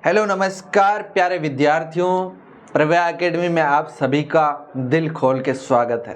Hello नमस्कार प्यारे विद्यार्थियों, प्रव्या एकेडमी में आप सभी का दिल खोल के स्वागत है।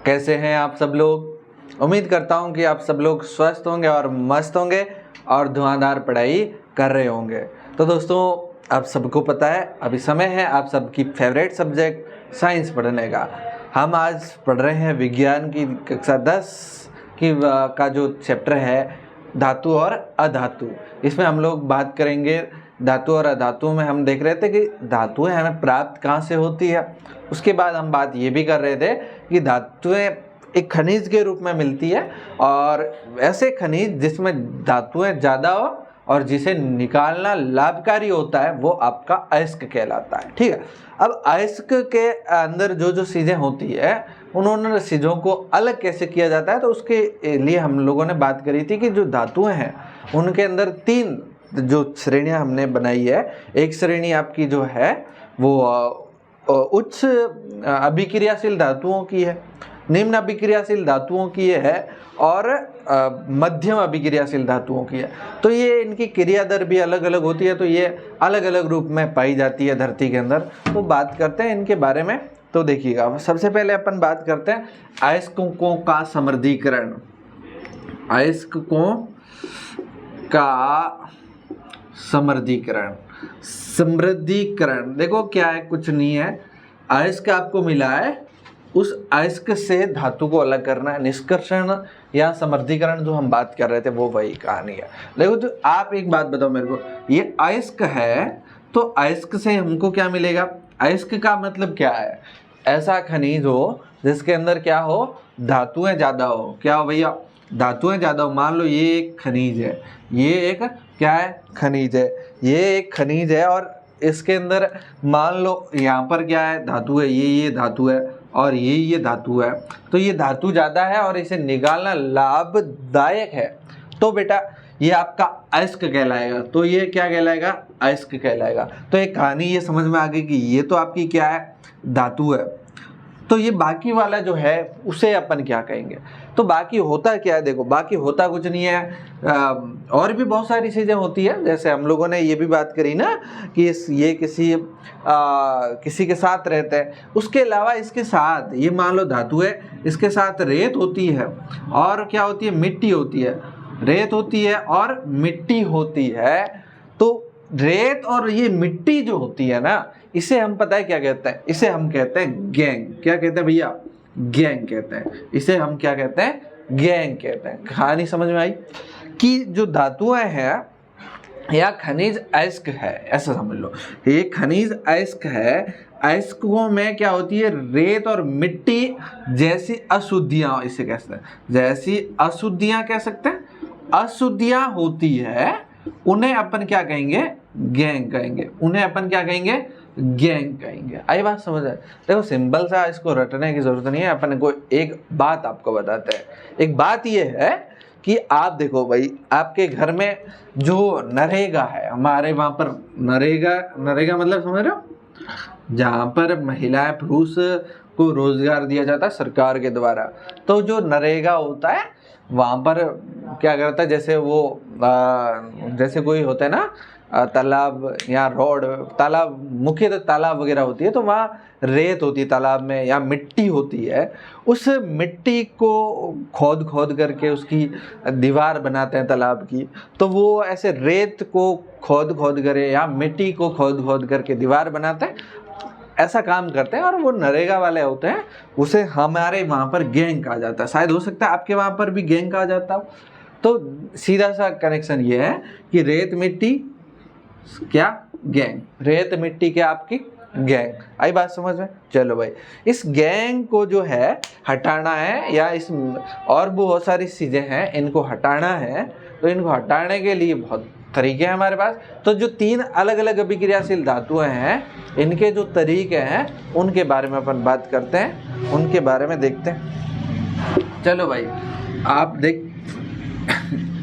कैसे हैं आप सब लोग? उम्मीद करता हूं कि आप सब लोग स्वस्थ होंगे और मस्त होंगे और धुआंधार पढ़ाई कर रहे होंगे। तो दोस्तों, आप सबको पता है अभी समय है आप सबकी फेवरेट सब्जेक्ट साइंस पढ़ने का। हम आज पढ़ रहे हैं विज्ञान की कक्षा 10 का जो चैप्टर है धातु और अधातु। इसमें हम लोग बात करेंगे धातु और अधातु में। हम देख रहे थे कि धातुएं हमें प्राप्त कहाँ से होती है। उसके बाद हम बात ये भी कर रहे थे कि धातुएं एक खनिज के रूप में मिलती है और ऐसे खनिज जिसमें धातुएं ज़्यादा हो और जिसे निकालना लाभकारी होता है वो आपका अयस्क कहलाता है। ठीक है, अब अयस्क के अंदर जो जो चीज़ें होती है उन्होंने चीज़ों को अलग कैसे किया जाता है, तो उसके लिए हम लोगों ने बात करी थी कि जो धातुएं हैं उनके अंदर 3 जो श्रेणियां हमने बनाई है। एक श्रेणी आपकी जो है वो उच्च अभिक्रियाशील धातुओं की है, निम्न अभिक्रियाशील धातुओं की है और मध्यम अभिक्रियाशील धातुओं की है। तो ये इनकी क्रिया दर भी अलग अलग होती है, तो ये अलग अलग रूप में पाई जाती है धरती के अंदर। तो बात करते हैं इनके बारे में। तो देखिएगा, सबसे पहले अपन बात करते हैं अयस्कों का समृद्धीकरण। अयस्कों का समृद्धीकरण देखो क्या है, कुछ नहीं है। अयस्क आपको मिला है, उस अयस्क से धातु को अलग करना है। निष्कर्षण या समृद्धीकरण जो हम बात कर रहे थे वो वही कहानी है। देखो, तो आप एक बात बताओ मेरे को, ये अयस्क है तो अयस्क से हमको क्या मिलेगा? अयस्क का मतलब क्या है? ऐसा खनिज हो जिसके अंदर क्या हो, धातुएं ज्यादा हो। क्या हो भैया? धातुएं ज्यादा हो। मान लो ये एक खनिज है, ये एक क्या है? खनिज है। ये एक खनिज है और इसके अंदर मान लो यहाँ पर क्या है? धातु है। ये धातु है और ये धातु है। तो ये धातु ज़्यादा है और इसे निकालना लाभदायक है, तो बेटा ये आपका अयस्क कहलाएगा। तो ये क्या कहलाएगा? अयस्क कहलाएगा। तो एक कहानी ये समझ में आ गई कि ये तो आपकी क्या है? धातु है। तो ये बाकी वाला जो है उसे अपन क्या कहेंगे? तो बाकी होता क्या है? देखो, बाकी होता कुछ नहीं है, और भी बहुत सारी चीज़ें होती है। जैसे हम लोगों ने ये भी बात करी ना कि ये किसी के साथ रहते हैं। उसके अलावा इसके साथ ये मान लो धातु है, इसके साथ रेत होती है और क्या होती है? मिट्टी होती है। रेत होती है और मिट्टी होती है। तो रेत और ये मिट्टी जो होती है ना, इसे हम पता है क्या कहते हैं? इसे हम कहते हैं गैंग। क्या कहते हैं भैया? गैंग कहते हैं। इसे हम क्या कहते हैं? गैंग कहते हैं। कहानी समझ में आई कि जो धातुएं हैं या खनिज अयस्क है, ऐसा समझ लो। ये खनिज अयस्क है। अयस्कों में क्या होती है? रेत और मिट्टी जैसी अशुद्धियां, इसे कहते हैं जैसी अशुद्धियां कह सकते हैं। अशुद्धियां होती है, उन्हें अपन क्या कहेंगे? गैंग कहेंगे। उन्हें अपन क्या कहेंगे? गैंग कहेंगे। आई बात समझ आए? देखो, सिंपल सा इसको रटने की जरूरत नहीं है। अपन को एक बात आपको बताते हैं। एक बात ये है कि आप देखो भाई, आपके घर में जो नरेगा है, हमारे वहां पर नरेगा मतलब समझ रहे हो? जहाँ पर महिलाएं पुरुष को रोजगार दिया जाता है सरकार के द्वारा। तो जो नरेगा होता है वहाँ पर क्या करता है, जैसे कोई होता है ना तालाब या रोड, तालाब मुख्यतः तालाब वगैरह होती है, तो वहाँ रेत होती है तालाब में या मिट्टी होती है। उस मिट्टी को खोद करके उसकी दीवार बनाते हैं तालाब की। तो वो ऐसे रेत को खोद कर या मिट्टी को खोद करके दीवार बनाते हैं, ऐसा काम करते हैं। और वो नरेगा वाले होते हैं, उसे हमारे वहाँ पर गैंग कहा जाता है। शायद हो सकता है आपके वहाँ पर भी गैंग कहा जाता हो। तो सीधा सा कनेक्शन ये है कि रेत मिट्टी क्या? गैंग। रेत मिट्टी क्या? आपकी गैंग। आई बात समझ में? चलो भाई, इस गैंग को जो है हटाना है, या इस और भी बहुत सारी चीज़ें हैं, इनको हटाना है। तो इनको हटाने के लिए बहुत तरीके हैं हमारे पास। तो जो 3 अलग अलग अभिक्रियाशील धातुएं हैं, इनके जो तरीके हैं उनके बारे में अपन बात करते हैं, उनके बारे में देखते हैं। चलो भाई, आप देख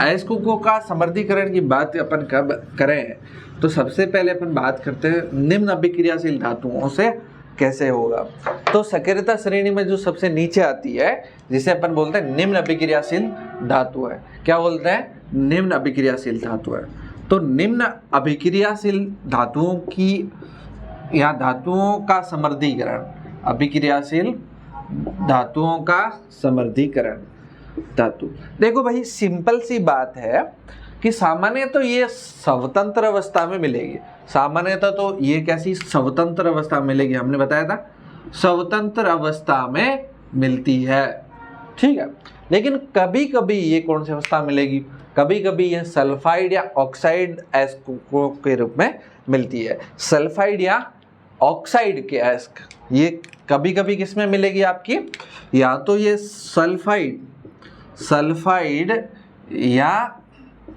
अयस्कों का समृद्धीकरण की बात अपन कब करें, तो सबसे पहले अपन बात करते हैं निम्न अभिक्रियाशील धातुओं से कैसे होगा। तो सक्रियता श्रेणी में जो सबसे नीचे आती है, जिसे अपन बोलते हैं निम्न अभिक्रियाशील धातु है। क्या बोलते हैं? निम्न अभिक्रियाशील धातु है। तो निम्न अभिक्रियाशील धातुओं की या धातुओं का समृद्धीकरण, अभिक्रियाशील धातुओं का समृद्धीकरण धातु। देखो भाई सिंपल सी बात है कि सामान्य तो ये स्वतंत्र अवस्था में मिलेगी, सामान्यतः तो ये कैसी स्वतंत्र अवस्था में मिलेगी, हमने बताया था स्वतंत्र अवस्था में मिलती है, ठीक है। लेकिन कभी कभी ये कौन सी अवस्था मिलेगी, कभी कभी ये सल्फाइड या ऑक्साइड अयस्कों के रूप में मिलती है। सल्फाइड या ऑक्साइड के अयस्क ये कभी कभी किस में मिलेगी आपकी, या तो ये सल्फाइड या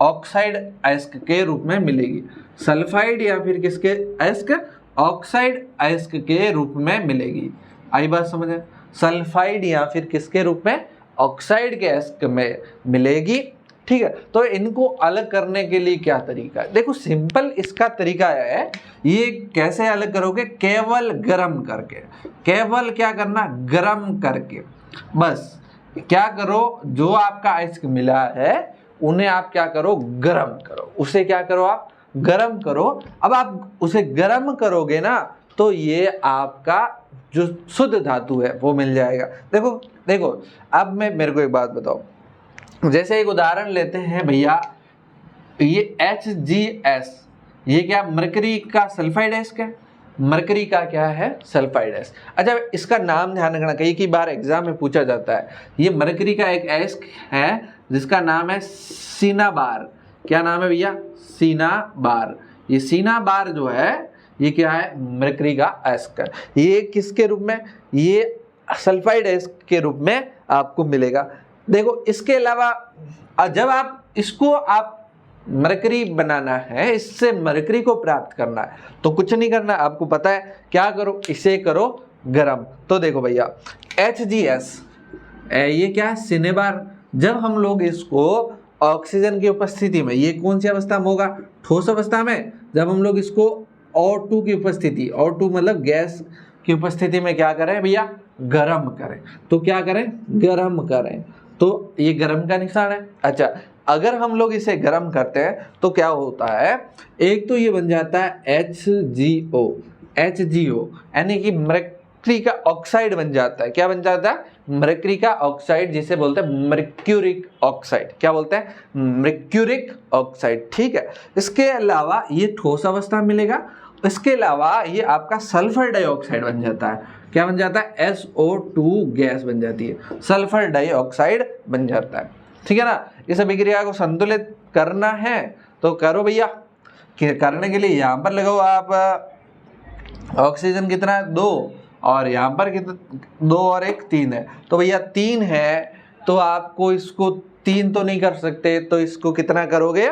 ऑक्साइड अयस्क के रूप में मिलेगी, सल्फाइड या फिर किसके अयस्क, ऑक्साइड अयस्क के रूप में मिलेगी। आई बात समझ है, सल्फाइड या फिर किसके रूप में, ऑक्साइड के अयस्क में मिलेगी, ठीक है। तो इनको अलग करने के लिए क्या तरीका है, देखो सिंपल इसका तरीका है, ये कैसे अलग करोगे, केवल गर्म करके, केवल क्या करना, गर्म करके, बस क्या करो, जो आपका अयस्क मिला है उन्हें आप क्या करो, गर्म करो, उसे क्या करो आप गर्म करो। अब आप उसे गर्म करोगे ना तो ये आपका जो शुद्ध धातु है वो मिल जाएगा। देखो देखो अब मेरे को एक बात बताओ, जैसे एक उदाहरण लेते हैं भैया, ये HGS, ये क्या मरकरी का सल्फाइड अयस्क है, मरकरी का क्या है, सल्फाइड अयस्क। अच्छा इसका नाम ध्यान रखना, कई बार एग्जाम में पूछा जाता है। ये मरकरी का एक अयस्क है जिसका नाम है सिनाबार। क्या नाम है भैया, सिनाबार। ये सिनाबार जो है ये क्या है, मरकरी का अयस्क है। ये किसके रूप में, ये सल्फाइड अयस्क के रूप में आपको मिलेगा। देखो इसके अलावा जब आप इसको आप मरकरी बनाना है, इससे मरकरी को प्राप्त करना है तो कुछ नहीं करना, आपको पता है क्या करो, इसे करो गरम। तो देखो भैया HGS ये क्या है, सिनेबार। जब हम लोग इसको ऑक्सीजन की उपस्थिति में, ये कौन सी अवस्था में होगा, ठोस अवस्था में, जब हम लोग इसको O2 की उपस्थिति, O2 मतलब गैस की उपस्थिति में क्या करें भैया, गरम करें। तो क्या करें, गरम करें, तो ये गरम का निशान है। अच्छा अगर हम लोग इसे गर्म करते हैं तो क्या होता है, एक तो ये बन जाता है HGO यानी कि मरकरी का ऑक्साइड बन जाता है। क्या बन जाता है, मरकरी का ऑक्साइड, जिसे बोलते हैं मर्क्यूरिक ऑक्साइड। क्या बोलते हैं, मर्क्यूरिक ऑक्साइड, ठीक है। इसके अलावा ये ठोस अवस्था मिलेगा, इसके अलावा ये आपका सल्फर डाइऑक्साइड बन जाता है। क्या बन जाता है, SO2 गैस बन जाती है, सल्फर डाइऑक्साइड बन जाता है, ठीक है ना। इस अभिक्रिया को संतुलित करना है तो करो भैया, करने के लिए यहाँ पर लगाओ आप ऑक्सीजन कितना है, 2, और यहाँ पर कितना, 2 और 1 3 है। तो भैया 3 है तो आपको इसको 3 तो नहीं कर सकते, तो इसको कितना करोगे,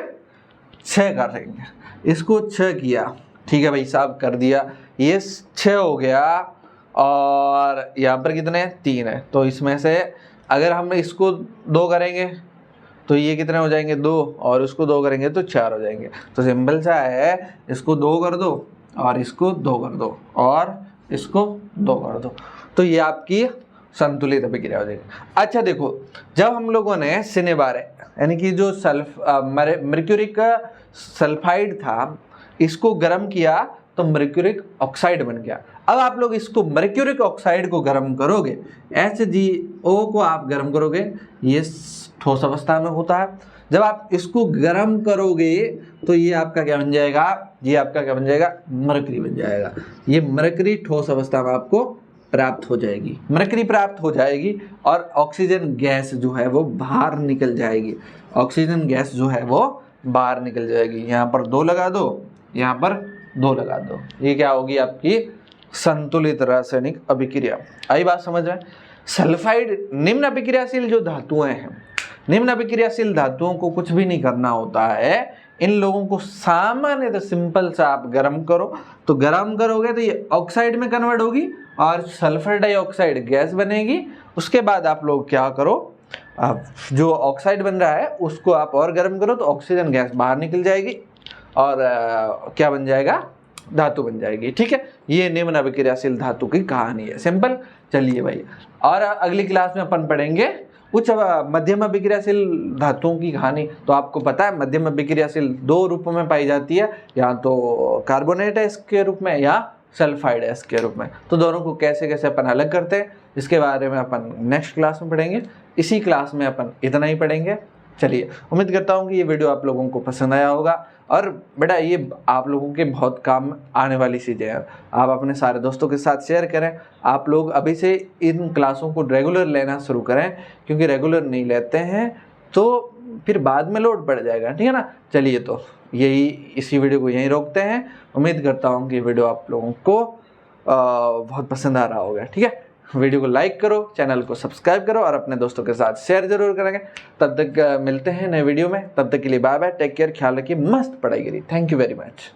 6 करेंगे। इसको 6 किया, ठीक है भाई साहब कर दिया, ये 6 हो गया, और यहाँ पर कितने 3 है। तो इसमें से अगर हम इसको 2 करेंगे तो ये कितने हो जाएंगे, 2, और उसको 2 करेंगे तो 4 हो जाएंगे। तो सिंपल सा है, इसको 2 कर दो और इसको 2 कर दो और इसको 2 कर दो, तो ये आपकी संतुलित अभिक्रिया हो जाएगी। अच्छा देखो जब हम लोगों ने सिनेबार यानी कि जो मर्क्यूरिक सल्फाइड था, इसको गर्म किया तो मर्क्यूरिक ऑक्साइड बन गया। अब आप लोग इसको मर्क्यूरिक ऑक्साइड को गर्म करोगे, HGO को आप गर्म करोगे, ये ठोस अवस्था में होता है। जब आप इसको गर्म करोगे तो ये आपका क्या बन जाएगा, ये आपका क्या बन जाएगा, मरकरी बन जाएगा। ये मरकरी ठोस अवस्था में आपको प्राप्त हो जाएगी, मरकरी प्राप्त हो जाएगी, और ऑक्सीजन गैस जो है वो बाहर निकल जाएगी, ऑक्सीजन गैस जो है वो बाहर निकल जाएगी। यहाँ पर 2 लगा दो, यहाँ पर 2 लगा दो, ये क्या होगी आपकी संतुलित रासायनिक अभिक्रिया। आई बात समझ में। सल्फाइड निम्न अभिक्रियाशील जो धातुएं हैं, निम्न अभिक्रियाशील धातुओं को कुछ भी नहीं करना होता है, इन लोगों को सामान्य तो सिंपल सा आप गर्म करो, तो गर्म करोगे तो ये ऑक्साइड में कन्वर्ट होगी और सल्फर डाइऑक्साइड गैस बनेगी। उसके बाद आप लोग क्या करो, आप जो ऑक्साइड बन रहा है उसको आप और गर्म करो तो ऑक्सीजन गैस बाहर निकल जाएगी और क्या बन जाएगा, धातु बन जाएगी, ठीक है। ये निम्न अभिक्रियाशील धातु की कहानी है, सिंपल। चलिए भाई, और अगली क्लास में अपन पढ़ेंगे उच्च मध्यम अभिक्रियाशील धातुओं की कहानी तो आपको पता है, मध्यम अभिक्रियाशील दो रूपों में पाई जाती है, या तो कार्बोनेट है इसके रूप में या सल्फाइड है इसके रूप में। तो दोनों को कैसे कैसे अपन अलग करते हैं इसके बारे में अपन नेक्स्ट क्लास में पढ़ेंगे। इसी क्लास में अपन इतना ही पढ़ेंगे। चलिए, उम्मीद करता हूँ कि ये वीडियो आप लोगों को पसंद आया होगा, और बेटा ये आप लोगों के बहुत काम आने वाली चीज़ें हैं। आप अपने सारे दोस्तों के साथ शेयर करें। आप लोग अभी से इन क्लासों को रेगुलर लेना शुरू करें, क्योंकि रेगुलर नहीं लेते हैं तो फिर बाद में लोड पड़ जाएगा, ठीक है ना। चलिए, तो इसी वीडियो को यहीं रोकते हैं। उम्मीद करता हूँ कि वीडियो आप लोगों को बहुत पसंद आ रहा होगा, ठीक है। वीडियो को लाइक करो, चैनल को सब्सक्राइब करो और अपने दोस्तों के साथ शेयर जरूर करेंगे। तब तक मिलते हैं नए वीडियो में, तब तक के लिए बाय बाय, टेक केयर, ख्याल रखिए, मस्त पढ़ाई करिए। Thank you very much.